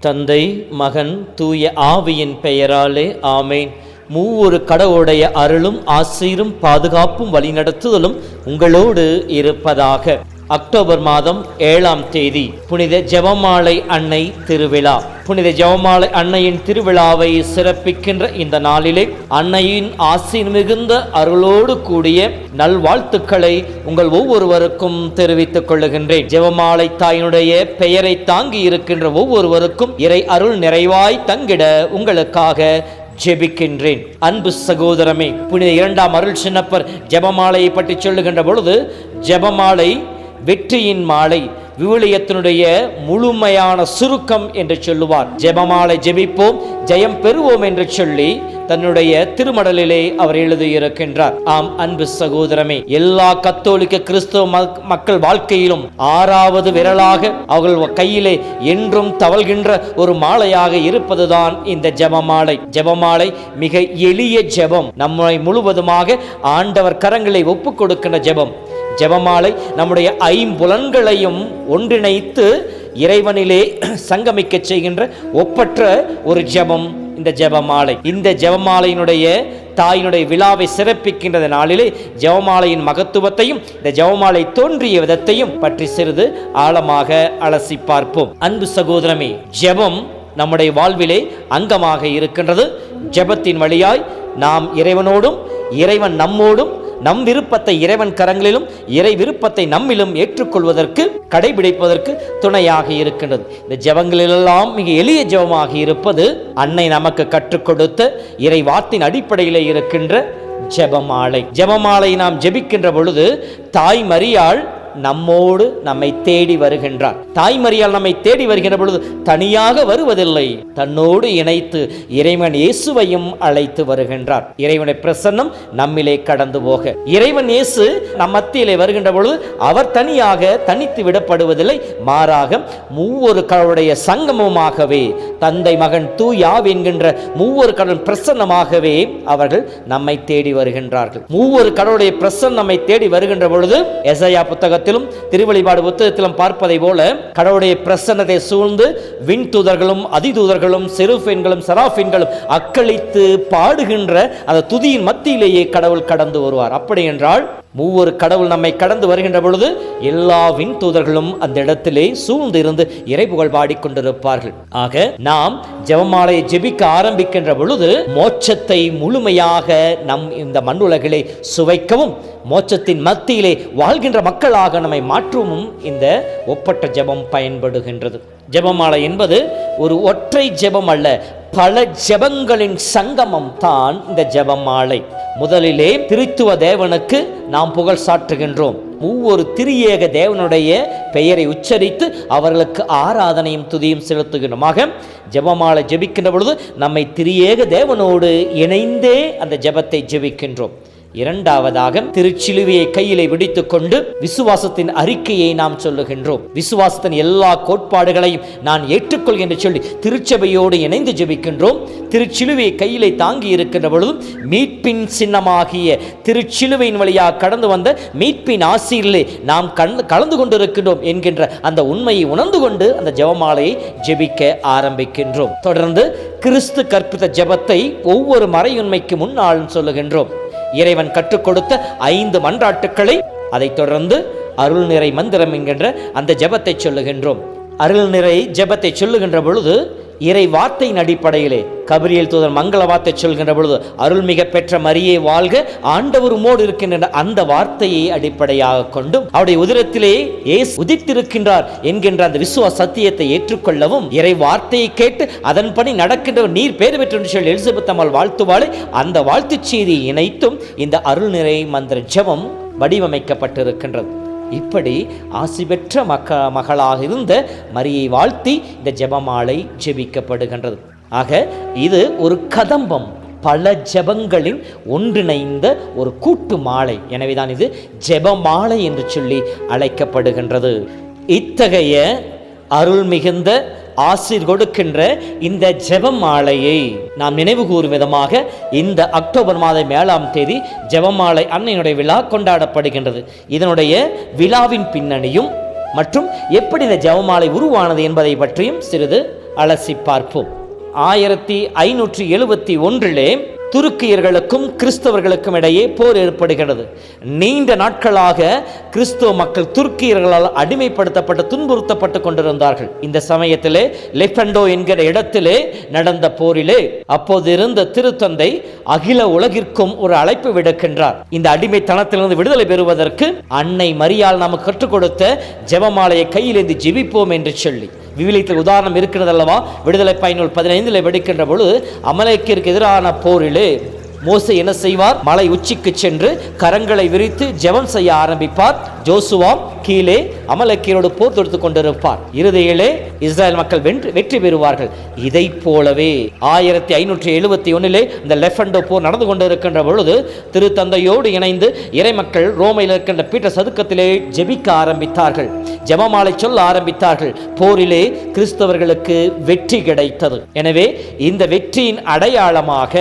தந்தை, மகன், தூய ஆவியின் பெயராலே ஆமேன். மூவொரு கடவுளுடைய அருளும் ஆசீரும் பாதுகாப்பும் வழிநடத்துதலும் உங்களோடு இருப்பதாக. அக்டோபர் மாதம் 7ஆம் தேதி புனித ஜெபமாலை அன்னை திருவிழா. புனித ஜெபமாலை அன்னையின் திருவிழாவை சிறப்பிக்கின்ற இந்த நாளிலே அன்னையின் ஆசி மிகுந்த அருளோடு கூடிய நல்வாழ்த்துக்களை உங்கள் ஒவ்வொருவருக்கும் தெரிவித்துக் கொள்ளுகின்றேன். ஜெபமாலை தாயினுடைய பெயரை தாங்கி இருக்கின்ற ஒவ்வொருவருக்கும் இறை அருள் நிறைவாய் தங்கிட உங்களுக்காக ஜெபிக்கின்றேன். அன்பு சகோதரமே, புனித 2ஆம் அருள் சின்னப்பர் ஜெபமாலையை பற்றி சொல்லுகின்ற பொழுது, ஜெபமாலை வெற்றியின் மாலை, விவிலியத்தினுடைய முழுமையான சுருக்கம் என்று சொல்லுவார். ஜெபமாலை ஜெபிப்போம், ஜெயம் பெறுவோம் என்று சொல்லி தன்னுடைய திருமடலிலே அவர் எழுதியிருக்கின்றார். ஆம் அன்பு சகோதரமே, எல்லா கத்தோலிக்க கிறிஸ்தவ மக்கள் வாழ்க்கையிலும் 6வது விரலாக அவர்கள் கையிலே என்றும் தவழ்கின்ற ஒரு மாலையாக இருப்பதுதான் இந்த ஜெபமாலை. ஜெபமாலை மிக எளிய ஜெபம், நம்மை முழுவதுமாக ஆண்டவர் கரங்களை ஒப்புக் கொடுக்கின்ற ஜெபம். ஜெபமாலை நம்முடைய ஐம்புலன்களையும் ஒன்றிணைத்து இறைவனிலே சங்கமிக்க செய்கின்ற ஒப்பற்ற ஒரு ஜெபம் இந்த ஜெபமாலை. இந்த ஜெபமாலையினுடைய தாயினுடைய விழாவை சிறப்பிக்கின்ற நாளிலே ஜெபமாலையின் மகத்துவத்தையும் இந்த ஜெபமாலை தோன்றிய விதத்தையும் பற்றி சிறிது ஆழமாக அலசி பார்ப்போம். அன்பு சகோதரமே, ஜெபம் நம்முடைய வாழ்விலே அங்கமாக இருக்கின்றது. ஜெபத்தின் வழியாய் நாம் இறைவனோடும் இறைவன் நம்மோடும் நம் விருப்பத்தை இறைவன் கரங்களிலும் இறை விருப்பத்தை நம்மிலும் ஏற்றுக்கொள்வதற்கு கடைபிடிப்பதற்கு துணையாக இருக்கின்றது. இந்த ஜெபங்களிலெல்லாம் மிக எளிய ஜெபமாக இருப்பது அன்னை நமக்கு கற்றுக் கொடுத்த இறை வார்த்தையின் அடிப்படையில் இருக்கின்ற ஜெபமாலை. ஜெபமாலை நாம் ஜெபிக்கின்ற பொழுது தாய் மரியாள் நம்மோடு நம்மை தேடி வருகின்றார். தாய்மரியால் நம்மை தேடி வருகின்ற பொழுது தனியாக வருவதில்லை, தன்னோடு இணைத்து இறைவன் இயேசுவையும் அழைத்து வருகின்றார். இறைவனை பிரசன்னம் நம்மிலே கடந்து போக இறைவன் இயேசு நம் மத்தியிலே வருகின்ற பொழுது அவர் தனியாக தனித்து விடப்படுவதில்லை, மாறாக மூவொரு கடவுளுடைய சங்கமமாகவே தந்தை மகன் தூயாவி என்கின்ற மூவொரு கடவுள் பிரசன்னமாகவே அவர்கள் நம்மை தேடி வருகின்றார்கள். மூவொரு கடவுளுடைய பிரசன்னம் நம்மை தேடி வருகின்ற பொழுது எசாயா புத்தகத்தில் திருவெளிப்பாடு புத்தகத்திலும் பார்ப்பதை போல கடவுளுடைய பிரசன்னத்தை சூழ்ந்து விண் தூதர்களும் அதிதூதர்களும் செருஃபீன்களும் சராஃபீன்களும் அக்களித்து பாடுகின்ற அந்த துதியின் மத்தியிலேயே கடவுள் கடந்து வருவார். அப்படி என்றால் மூவொரு கடவுள் நம்மை கடந்து வருகின்ற பொழுது எல்லா விண் தூதர்களும் அந்த இடத்திலே சூழ்ந்து இருந்து இறைபுகழ் பாடிக்கொண்டிருப்பார்கள். ஆக நாம் ஜெபமாலையை ஜெபிக்க ஆரம்பிக்கின்ற பொழுது மோட்சத்தை முழுமையாக நம் இந்த மண்ணுலகிலே சுவைக்கவும் மோட்சத்தின் மத்தியிலே வாழ்கின்ற மக்களாக நம்மை மாற்றவும் இந்த ஒப்பற்ற ஜெபம் பயன்படுகின்றது. ஜெபமாலை என்பது ஒரு ஒற்றை ஜெபம் அல்ல, பல ஜெபங்களின் சங்கமம் தான் இந்த ஜெபமாலை. முதலிலே திரித்துவ தேவனுக்கு நாம் புகழ் சாற்றுகின்றோம். ஒவ்வொரு திரியேக தேவனுடைய பெயரை உச்சரித்து அவர்களுக்கு ஆராதனையும் துதியும் செலுத்துகின்றோம். ஜெபமாலை ஜெபிக்கின்ற பொழுது நம்மை திரியேக தேவனோடு இணைந்தே அந்த ஜெபத்தை ஜெபிக்கின்றோம். இரண்டாவதாக திருச்சிலுவையை கையிலே விடித்துக் கொண்டு விசுவாசத்தின் அறிக்கையை நாம் சொல்லுகின்றோம். விசுவாசத்தின் எல்லா கோட்பாடுகளையும் நான் ஏற்றுக்கொள் என்று சொல்லி திருச்சபையோடு இணைந்து ஜெபிக்கின்றோம். திருச்சிலுவையை கையிலே தாங்கி இருக்கின்ற பொழுது மீட்பின் சின்னமாகிய திருச்சிலுவையின் வழியாக கடந்து வந்த மீட்பின் ஆசியிலே நாம் கலந்து கொண்டிருக்கின்றோம் என்கின்ற அந்த உண்மையை உணர்ந்து கொண்டு அந்த ஜெபமாலையை ஜெபிக்க ஆரம்பிக்கின்றோம். தொடர்ந்து கிறிஸ்து கற்பித்த ஜெபத்தை ஒவ்வொரு மறையுண்மைக்கு முன்னாலும் சொல்லுகின்றோம். இறைவன் கற்றுக் கொடுத்த 5 மன்றாட்டுக்களை, அதைத் தொடர்ந்து அருள் நிறை மந்திரம் என்கின்ற அந்த ஜெபத்தை சொல்லுகின்றோம். அருள் நிறை ஜெபத்தை சொல்லுகின்ற பொழுது இறை வார்த்தையின் அடிப்படையிலே கபிரியேல் தூதர் மங்கள வார்த்தை சொல்கின்ற பொழுது அருள்மிக பெற்ற மரியே வாழ்க, ஆண்டவர் உம்மோடு இருக்கின்ற அந்த வார்த்தையை அடிப்படையாக கொண்டும் அவருடைய உதிரத்திலே இயேசு உதித்திருக்கின்றார் என்கின்ற அந்த விசுவாச சத்தியத்தை ஏற்றுக்கொள்ளவும் இறை வார்த்தையை கேட்டு அதன்படி நடக்கின்றவர் நீர் பேர் பெற்று என்று சொல்லி எலிசபெத் அம்மாள் வாழ்த்துவாளை அந்த வாழ்த்துச் செய்தியை இணைத்தும் இந்த அருள் நிறை மந்திர ஜெபம் வடிவமைக்கப்பட்டிருக்கின்றது. இப்படி ஆசி பெற்ற மகளாக இருந்த மரியை வாழ்த்தி இந்த ஜெபமாலை ஜெபிக்கப்படுகின்றது. ஆக இது ஒரு கதம்பம், பல ஜெபங்களின் ஒன்றிணைந்த ஒரு கூட்டு மாலை. எனவேதான் இது ஜெபமாலை என்று சொல்லி அழைக்கப்படுகின்றது. இத்தகைய அருள் மிகுந்த ஆசீர் கொடுக்கின்ற இந்த ஜெபமாலையை நாம் நினைவு கூறும் விதமாக இந்த அக்டோபர் மாதம் 7ஆம் தேதி ஜெபமாலை அன்னையினுடைய விழா கொண்டாடப்படுகின்றது. இதனுடைய விழாவின் பின்னணியும் மற்றும் எப்படி இந்த ஜெபமாலை உருவானது என்பதை பற்றியும் சிறிது அலசி பார்ப்போம். 1571 துருக்கியர்களுக்கும் கிறிஸ்தவர்களுக்கும் இடையே போர் ஏற்படுகிறது. நீண்ட நாட்களாக கிறிஸ்தவ மக்கள் துருக்கியர்களால் அடிமைப்படுத்தப்பட்டு துன்புறுத்தப்பட்டு கொண்டிருந்தார்கள். இந்த சமயத்திலே லெஃபண்டோ என்கிற இடத்திலே நடந்த போரிலே அப்போது இருந்த திருத்தந்தை அகில உலகிற்கும் ஒரு அழைப்பு விடுக்கின்றார். இந்த அடிமைத்தனத்திலிருந்து விடுதலை பெறுவதற்கு அன்னை மரியாள் நமக்கு கற்றுக் கொடுத்த ஜெபமாலையை கையிலேந்தி ஜெபிப்போம் என்று சொல்லி. விவிலியத்தில் உதாரணம் இருக்கிறது அல்லவா? விடுதலை பயனுள் 15 வெடிக்கின்ற பொழுது அமலேக்கிற்கு எதிரான போரிலே மோசே என்ன செய்வார்? மலை உச்சிக்கு சென்று கரங்களை விரித்து ஜெபம் செய்ய ஆரம்பிப்பார். ஜோசுவா கீழே அமலேக்கியரோடு போர் தொடுத்துக் கொண்டிருப்பார். இறுதியிலே இஸ்ரேல் மக்கள் வெற்றி பெறுவார்கள். இதை போலவே 1571 இந்த லெஃபண்டோ போர் நடந்து கொண்டிருக்கின்ற பொழுது திருத்தந்தையோடு இணைந்து இறை மக்கள் ரோமையில் இருக்கின்ற பீட்டர் சதுக்கத்திலே ஜெபிக்க ஆரம்பித்தார்கள். ஜெபமாலை சொல்ல ஆரம்பித்தார்கள். போரிலே கிறிஸ்தவர்களுக்கு வெற்றி கிடைத்தது. எனவே இந்த வெற்றியின் அடையாளமாக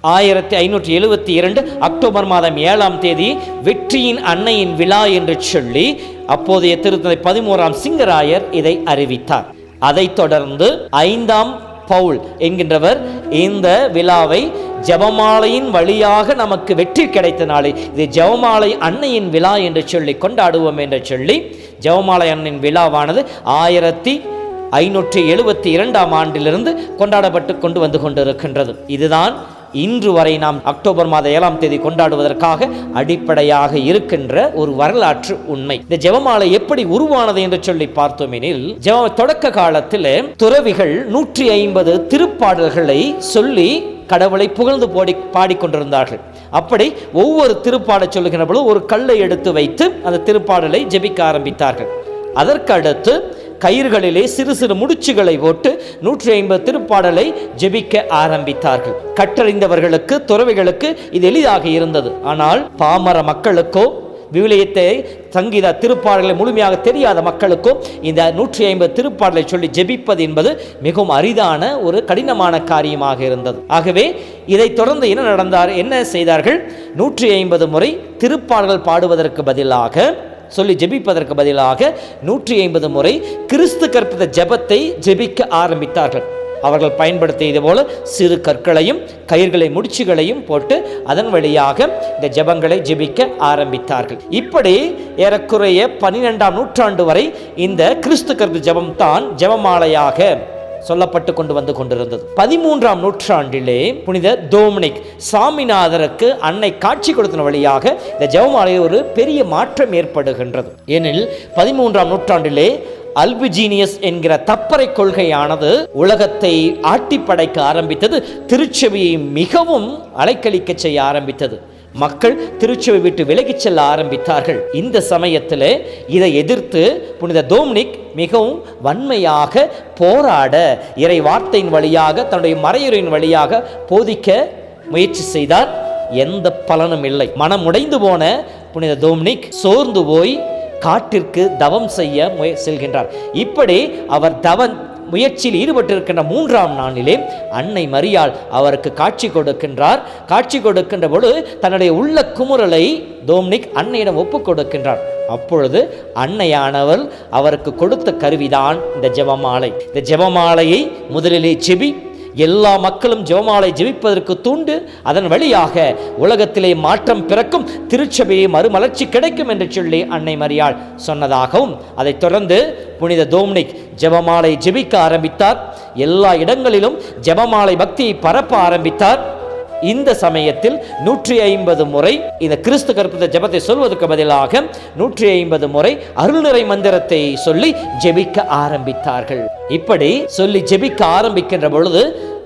1572 அக்டோபர் மாதம் 7ஆம் தேதி வெற்றியின் அன்னையின் விழா என்று சொல்லி அப்போதைய திருத்தந்தை 11ஆம் சிங்கராயர் இதை அறிவித்தார். அதைத் தொடர்ந்து 5ஆம் பவுல் என்கின்றவர் இந்த விழாவை ஜெபமாலையின் வழியாக நமக்கு வெற்றி கிடைத்த நாளை இது ஜெபமாலை அன்னையின் விழா என்று சொல்லி கொண்டாடுவோம் என்று சொல்லி ஜெபமாலை அன்னையின் விழாவானது 1572 ஆண்டிலிருந்து கொண்டாடப்பட்டு கொண்டு வந்து கொண்டிருக்கின்றது. இதுதான் இன்று வரை நாம் அக்டோபர் மாதம் 7ஆம் தேதி கொண்டாடுவதற்காக அடிப்படையாக இருக்கின்ற ஒரு வரலாற்று உண்மை. இந்த ஜெபமாலை எப்படி உருவானது என்று சொல்லி பார்த்தோமெனில், தொடக்க காலத்தில் துறவிகள் 150 திருப்பாடல்களை சொல்லி கடவுளை புகழ்ந்து பாடிக்கொண்டிருந்தார்கள். அப்படி ஒவ்வொரு திருப்பாடல் சொல்லுகின்ற பொழுது ஒரு கல்லை எடுத்து வைத்து அந்த திருப்பாடலை ஜெபிக்க ஆரம்பித்தார்கள். அதற்கு அடுத்து கயிறுகளிலே சிறு சிறு முடிச்சுகளை போட்டு 150 திருப்பாடலை ஜெபிக்க ஆரம்பித்தார்கள். கற்றறிந்தவர்களுக்கு துறவிகளுக்கு இது எளிதாக இருந்தது. ஆனால் பாமர மக்களுக்கோ விவிலியத்தை சங்கீத திருப்பாடல்களை முழுமையாக தெரியாத மக்களுக்கோ இந்த 150 திருப்பாடலை சொல்லி ஜெபிப்பது என்பது மிகவும் அரிதான ஒரு கடினமான காரியமாக இருந்தது. ஆகவே இதை தொடர்ந்து என்ன செய்தார்கள்? 150 முறை திருப்பாடல்கள் பாடுவதற்கு பதிலாக சொல்லி ஜெபிப்பதற்கு பதிலாக 150 முறை கிறிஸ்து கற்பித்த ஜெபத்தை ஜெபிக்க ஆரம்பித்தார்கள். அவர்கள் பயன்படுத்தியது போல சிறு கற்களையும் கயிர்களை முடிச்சுகளையும் போட்டு அதன் வழியாக இந்த ஜெபங்களை ஜெபிக்க ஆரம்பித்தார்கள். இப்படி ஏறக்குறைய 12ஆம் நூற்றாண்டு வரை இந்த கிறிஸ்து கற்பித்த ஜெபம் தான் ஜெபமாலையாக சொல்லப்பட்டு கொண்டு வந்து கொண்டிருந்தது. 13ஆம் நூற்றாண்டிலே புனித டோமினிக் சாமிநாதருக்கு அன்னை காட்சி கொடுத்த வழியாக இந்த ஜெபமாலையில் ஒரு பெரிய மாற்றம் ஏற்படுகின்றது. ஏனெனில் 13ஆம் நூற்றாண்டிலே அல்பிஜீனியஸ் என்கிற தப்பறை கொள்கையானது உலகத்தை ஆட்டி படைக்க ஆரம்பித்தது. திருச்சபையை மிகவும் அலைக்கழிக்க செய்ய ஆரம்பித்தது. மக்கள் திருச்சபை விட்டு விலகிச் செல்ல ஆரம்பித்தார்கள். இந்த சமயத்தில் இதை எதிர்த்து புனித டோமினிக் மிகவும் வன்மையாக போராட இறை வார்த்தையின் வழியாக தன்னுடைய மறையுறையின் வழியாக போதிக்க முயற்சி செய்தார். எந்த பலனும் இல்லை. மனம் உடைந்து போன புனித டோமினிக் சோர்ந்து போய் காட்டிற்கு தவம் செய்ய செல்கின்றார். இப்படி அவர் முயற்சியில் ஈடுபட்டிருக்கின்ற 3ஆம் நாளிலே அன்னை மரியாள் அவருக்கு காட்சி கொடுக்கின்றார். காட்சி கொடுக்கின்ற பொழுது தன்னுடைய உள்ள குமுறலை டோமினிக் அன்னையிடம் ஒப்புக் கொடுக்கின்றார். அப்பொழுது அன்னையானவள் அவருக்கு கொடுத்த கருவிதான் இந்த ஜெபமாலை. இந்த ஜெபமாலையை முதலிலே ஜெபி, எல்லா மக்களும் ஜெபமாலை ஜெபிப்பதற்கு தூண்டு, அதன் வழியாக உலகத்திலே மாற்றம் பிறக்கும், திருச்சபையை மறுமலர்ச்சி கிடைக்கும் என்று சொல்லி அன்னை மரியாள் சொன்னதாகவும், அதைத் தொடர்ந்து புனித டோமினிக் ஜெபமாலை ஜெபிக்க ஆரம்பித்தார். எல்லா இடங்களிலும் ஜெபமாலை பக்தியை பரப்ப ஆரம்பித்தார். இந்த சமயத்தில் 150 முறை இந்த கிறிஸ்து கற்பித்த ஜெபத்தை சொல்வதற்கு பதிலாக 150 முறை அருள்நிறை மந்திரத்தை சொல்லி ஜெபிக்க ஆரம்பித்தார்கள். இப்படி சொல்லி ஜெபிக்க ஆரம்பிக்கின்ற பொழுது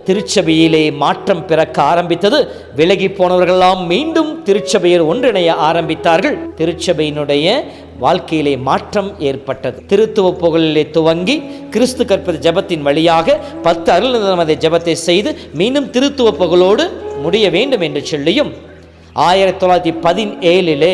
திருச்சபையிலே மாற்றம் பிறக்க ஆரம்பித்தது. விலகி போனவர்களெல்லாம் மீண்டும் திருச்சபையில் ஒன்றிணைய ஆரம்பித்தார்கள். திருச்சபையினுடைய வாழ்க்கையிலே மாற்றம் ஏற்பட்டது. திருத்துவ புகழிலே துவங்கி கிறிஸ்து கற்பித்த ஜெபத்தின் வழியாக 10 அருள்நிறை ஜெபத்தை செய்து மீண்டும் திருத்துவ புகழோடு முடிய வேண்டும் என்று சொல்லியும் 1917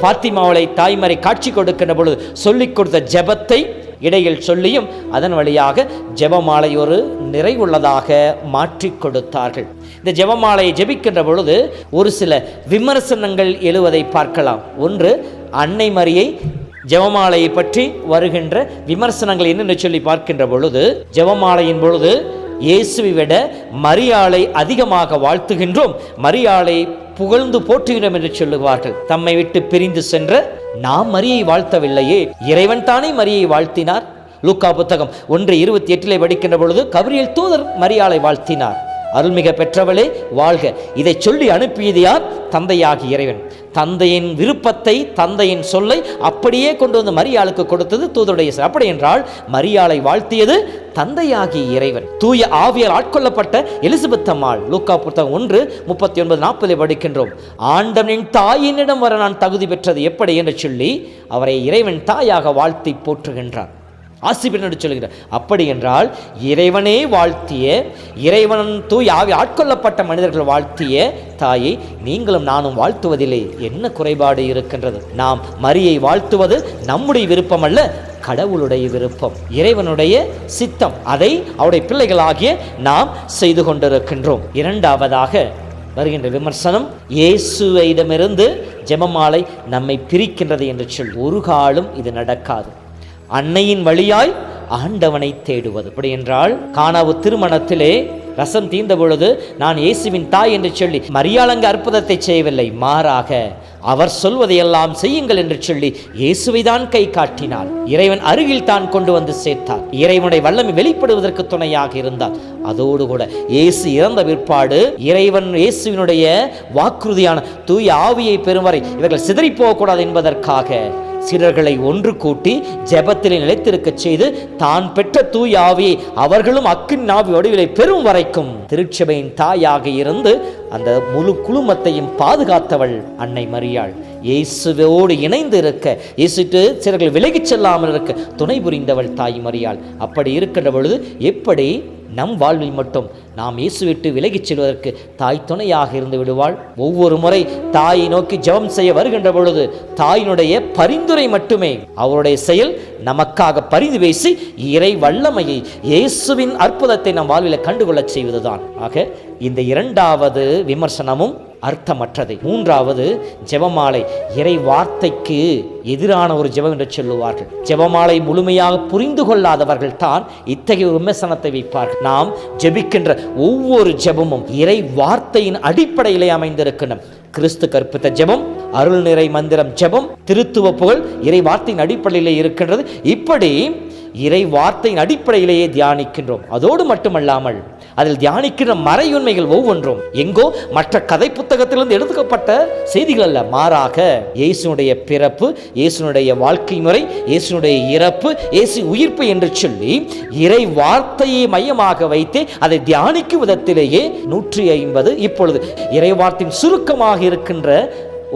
பாத்திமாவளை தாய்மறை காட்சி கொடுக்கின்ற பொழுது சொல்லிக் கொடுத்த ஜெபத்தை இடையில் சொல்லியும் அதன் வழியாக ஜெபமாலை ஒரு நிறைவுள்ளதாக மாற்றி கொடுத்தார்கள். இந்த ஜெபமாலையை ஜெபிக்கின்ற பொழுது ஒரு சில விமர்சனங்கள் எழுவதை பார்க்கலாம். ஒன்று, அன்னை மரியை ஜெபமாலையை பற்றி வருகின்ற விமர்சனங்கள் என்னென்னு சொல்லி பார்க்கின்ற பொழுது, ஜெபமாலையின் பொழுது இயேசுவை விட மரியாளை அதிகமாக வாழ்த்துகின்றோம், மரியாளை புகழ்ந்து போற்றுகிறோம் என்று சொல்லுவார்கள். தம்மை விட்டு பிரிந்து சென்ற நாம் மரியை வாழ்த்தவில்லையே, இறைவன் தானே மரியை வாழ்த்தினார். லூக்கா புத்தகம் 1:28 படிக்கின்ற பொழுது கபிரியேல் தூதர் மரியாளை வாழ்த்தினார். அருள்மிக பெற்றவளே வாழ்க. இதை சொல்லி அனுப்பியது யார்? தந்தையாகி இறைவன். தந்தையின் விருப்பத்தை, தந்தையின் சொல்லை அப்படியே கொண்டு வந்து மரியாளுக்கு கொடுத்தது தூதருடைய. அப்படி என்றால் மரியாளை வாழ்த்தியது தந்தையாகி இறைவன். தூய ஆவியால் ஆட்கொள்ளப்பட்ட எலிசபெத் அம்மாள். லூக்கா புத்தகம் 1:39-40 படிக்கின்றோம். ஆண்டவனின் தாயினிடம் வர நான் தகுதி பெற்றது எப்படி என்று சொல்லி அவரை இறைவன் தாயாக வாழ்த்தி போற்றுகின்றார், ஆசி பெற்று சொல்கிறார். அப்படி என்றால் இறைவனே வாழ்த்திய, இறைவன் தூய் ஆவி ஆட்கொள்ளப்பட்ட மனிதர்கள் வாழ்த்திய தாயை நீங்களும் நானும் வாழ்த்துவதிலே என்ன குறைபாடு இருக்கின்றது? நாம் மரியை வாழ்த்துவது நம்முடைய விருப்பம் அல்ல, கடவுளுடைய விருப்பம், இறைவனுடைய சித்தம். அதை அவருடைய பிள்ளைகளாகிய நாம் செய்து கொண்டிருக்கின்றோம். இரண்டாவதாக வருகின்ற விமர்சனம், இயேசுவிடமிருந்து ஜெபமாலை நம்மை பிரிக்கின்றது என்று சொல். ஒரு காலம் இது நடக்காது. அன்னையின் வழியாய் ஆண்டவனை தேடுவது. அப்படி என்றால் கானாவு திருமணத்திலே ரசம் தீர்ந்த பொழுது நான் இயேசுவின் தாய் என்று சொல்லி மரியாள் அங்கு அற்புதத்தை செய்யவில்லை, மாறாக அவர் சொல்வதையெல்லாம் செய்யுங்கள் என்று சொல்லி இயேசுவை தான் கை காட்டினார். இறைவன் அருகில் தான் கொண்டு வந்து சேர்த்தார். இறைவனுடைய வல்லமை வெளிப்படுவதற்கு துணையாக இருந்தார். அதோடு கூட இயேசு இறந்த பிற்பாடு இறைவன் இயேசுவினுடைய வாக்குறுதியான தூய ஆவியை பெறும் வரை இவர்கள் சிதறி போகக்கூடாது என்பதற்காக சீடர்களை ஒன்று கூட்டி ஜெபத்திலே நிலைத்திருக்க செய்து தான் பெற்ற தூய ஆவியை அவர்களும் அக்கின் ஆவி வடிவிலை பெறும் வரைக்கும் திருச்சபையின் தாயாக இருந்து அந்த முழு குழுமத்தையும் பாதுகாத்தவள் அன்னை மரியாள். இயேசுவோடு இணைந்து இருக்க, இயேசுட்டு சிலர்கள் விலகிச் செல்லாமல் இருக்க துணை புரிந்தவள் தாய் மரியாள். அப்படி இருக்கின்ற பொழுது எப்படி நம் வாழ்வில் மட்டும் நாம் இயேசு விட்டு விலகிச் செல்வதற்கு தாய் துணையாக இருந்து விடுவாள். ஒவ்வொரு முறை தாயை நோக்கி ஜெபம் செய்ய வருகின்ற பொழுது தாயினுடைய பரிந்துரை மட்டுமே, அவருடைய செயல் நமக்காக பரிந்து பேசி இறை வல்லமையை, இயேசுவின் அற்புதத்தை நம் வாழ்வில் கண்டுகொள்ளச் செய்வதுதான். ஆக இந்த இரண்டாவது விமர்சனமும் அர்த்தமற்றது. மூன்றாவது, ஜெபமாலை இறை வார்த்தைக்கு எதிரான ஒரு ஜெபம் என்று சொல்லுவார்கள். ஜெபமாலை முழுமையாக புரிந்து கொள்ளாதவர்கள் தான் இத்தகைய விமர்சனத்தை வைப்பார்கள். நாம் ஜெபிக்கின்ற ஒவ்வொரு ஜெபமும் இறை வார்த்தையின் அடிப்படையிலே அமைந்திருக்கின்றன. கிறிஸ்து கற்பித்த ஜெபம், அருள் நிறை மந்திரம் ஜெபம், திருத்துவ புகழ் இறை வார்த்தையின் அடிப்படையிலே இருக்கின்றது. இப்படி இறை வார்த்தையின் அடிப்படையிலேயே தியானிக்கின்றோம். அதோடு மட்டுமல்லாமல் அதில் தியானிக்கின்ற மறையுண்மைகள் ஒவ்வொன்றும் எங்கோ மற்ற கதை புத்தகத்திலிருந்து எடுத்துக்கப்பட்ட செய்திகள் அல்ல, மாறாக இயேசுனுடைய பிறப்பு, இயேசுனுடைய வாழ்க்கை முறை, இயேசுனுடைய இறப்பு, இயேசு உயிர்ப்பு என்று சொல்லி இறை வார்த்தையை மையமாக வைத்து அதை தியானிக்கும் விதத்திலேயே 150 இப்பொழுது இறை வார்த்தையின் சுருக்கமாக இருக்கின்ற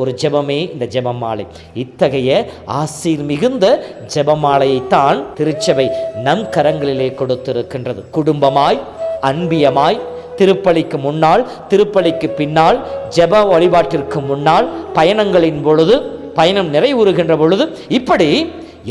ஒரு ஜெபமே இந்த ஜெபமாலை. இத்தகைய ஆசீர் மிகுந்த ஜெபமாலையைத்தான் திருச்சபை நம் கரங்களிலே கொடுத்திருக்கின்றது. குடும்பமாய், அன்பியமாய், திருப்பலிக்கு முன்னால், திருப்பலிக்கு பின்னால், ஜெப வழிபாட்டிற்கு முன்னால், பயணங்களின் பொழுது, பயணம் நிறைவுறுகின்ற பொழுது, இப்படி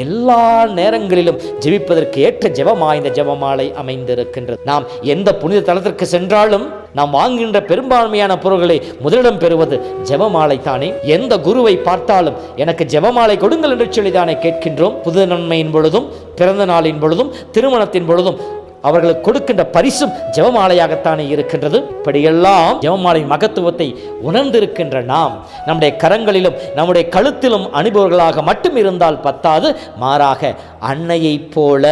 எல்லா நேரங்களிலும் ஜெபிப்பதற்கு ஏற்ற ஜெபமாய் இந்த ஜெபமாலை அமைந்திருக்கின்றது. நாம் எந்த புனித தலத்திற்கு சென்றாலும் நாம் வாங்குகின்ற பெரும்பான்மையான பொருள்களை முதலிடம் பெறுவது ஜெபமாலை தானே. எந்த குருவை பார்த்தாலும் எனக்கு ஜெபமாலை கொடுங்கள் என்று சொல்லிதானே கேட்கின்றோம். புது நன்மையின் பொழுதும், பிறந்த நாளின் பொழுதும், திருமணத்தின் பொழுதும் அவர்களுக்கு கொடுக்கின்ற பரிசும் ஜெபமாலையாகத்தானே இருக்கின்றது. இப்படியெல்லாம் ஜெபமாலையின் மகத்துவத்தை உணர்ந்திருக்கின்ற நாம் நம்முடைய கரங்களிலும் நம்முடைய கழுத்திலும் அணிபவர்களாக மட்டும் இருந்தால் பத்தாது, மாறாக அன்னையை போல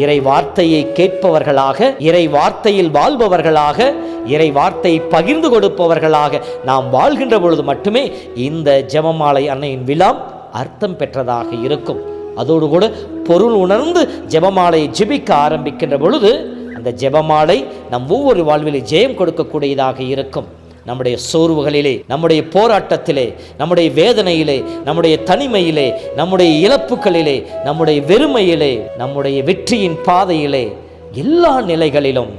இறை வார்த்தையை கேட்பவர்களாக, இறை வார்த்தையில் வாழ்பவர்களாக, இறை வார்த்தையை பகிர்ந்து கொடுப்பவர்களாக நாம் வாழ்கின்ற பொழுது மட்டுமே இந்த ஜெபமாலை அன்னையின் விழா அர்த்தம் பெற்றதாக இருக்கும். அதோடு கூட பொருள் உணர்ந்து ஜெபமாலையை ஜெபிக்க ஆரம்பிக்கின்ற பொழுது அந்த ஜெபமாலை நம் ஒவ்வொரு வாழ்விலே ஜெயம் கொடுக்கக்கூடியதாக இருக்கும். நம்முடைய சோர்வுகளிலே, நம்முடைய போராட்டத்திலே, நம்முடைய வேதனையிலே, நம்முடைய தனிமையிலே, நம்முடைய இழப்புகளிலே, நம்முடைய வெறுமையிலே, நம்முடைய வெற்றியின் பாதையிலே, எல்லா நிலைகளிலும்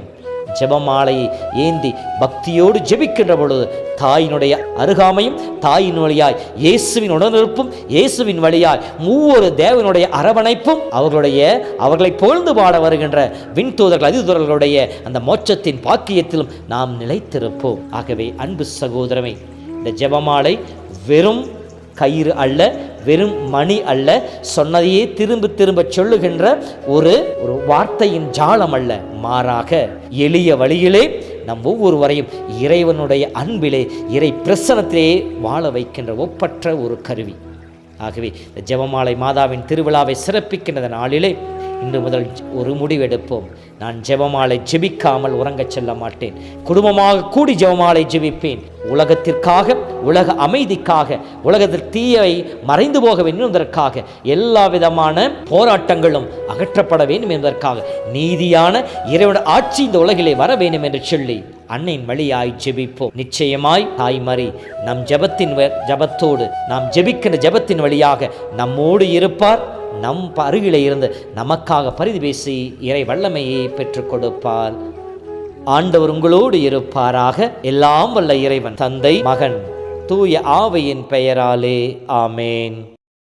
ஜெபமாலையை ஏந்தி பக்தியோடு ஜெபிக்கின்ற பொழுது தாயினுடைய அருகாமையும் தாயின் வழியாய் இயேசுவின் உடனிருப்பும் இயேசுவின் வழியாய் மூவொரு தேவனுடைய அரவணைப்பும் அவர்களை புகழ்ந்து பாட வருகின்ற விண்தூதர்கள் அதிதூதர்களுடைய அந்த மோட்சத்தின் பாக்கியத்திலும் நாம் நிலைத்திருப்போம். ஆகவே அன்பு சகோதரமே, இந்த ஜெபமாலை வெறும் கயிறு அல்ல, வெறும் மணி அல்ல, சொன்னதையே திரும்ப திரும்ப சொல்லுகின்ற ஒரு வார்த்தையின் ஜாலம் அல்ல, மாறாக எளிய வழியிலே நம் ஒவ்வொருவரையும் இறைவனுடைய அன்பிலே இறை பிரசனத்திலே வாழ வைக்கின்ற ஒப்பற்ற ஒரு கருவி. ஆகவே இந்த ஜெபமாலை மாதாவின் திருவிழாவை சிறப்பிக்கின்ற நாளிலே இன்று முதல் ஒரு முடிவெடுப்போம். நான் ஜெபமாலை ஜெபிக்காமல் உறங்கச் செல்ல மாட்டேன். குடும்பமாக கூடி ஜெபமாலை ஜெபிப்பேன். உலகத்திற்காக, உலக அமைதிக்காக, உலகத்தில் தீயை மறைந்து போக வேண்டும் என்பதற்காக, எல்லா விதமான போராட்டங்களும் அகற்றப்பட வேண்டும் என்பதற்காக, நீதியான இறைவனுடைய ஆட்சி இந்த உலகிலே வர வேண்டும் என்று சொல்லி அன்னையின் வழியாய் ஜெபிப்போம். நிச்சயமாய் தாய்மறி நம் ஜெபத்தோடு நாம் ஜெபிக்கின்ற ஜெபத்தின் வழியாக நம்மோடு இருப்பார். நம் அருகிலே இருந்து நமக்காக பரிதி பேசி இறை வல்லமையை பெற்றுக் கொடுப்பார். ஆண்டவர் உங்களோடு இருப்பாராக. எல்லாம் வல்ல இறைவன் தந்தை, மகன், தூய ஆவியின் பெயராலே ஆமேன்.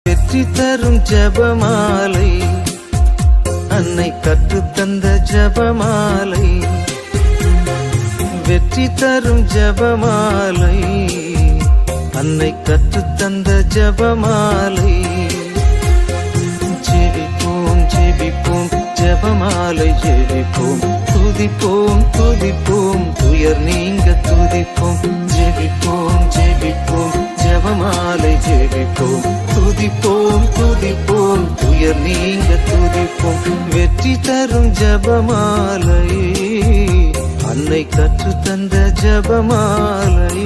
வெற்றி தரும் ஜெபமாலை, அன்னை கற்றுத்தந்த ஜெபமாலை, வெற்றி தரும் ஜெபமாலை, அன்னை கற்றுத்தந்த ஜெபமாலை. ஜெபிப்போம் ஜெபிப்போம் ஜெபமாலை ஜெபிப்போம், துதிப்போம் துதிப்போம் துயர் நீங்க துதிப்போம். ஜெபிப்போம் ஜெபிப்போம் ஜெபமாலை ஜெபிப்போம், துதிப்போம் துதிப்போம் துயர் நீங்க துதிப்போம். வெற்றி தரும் ஜெபமாலை, அன்னை கற்றுத்தந்த ஜெபமாலை.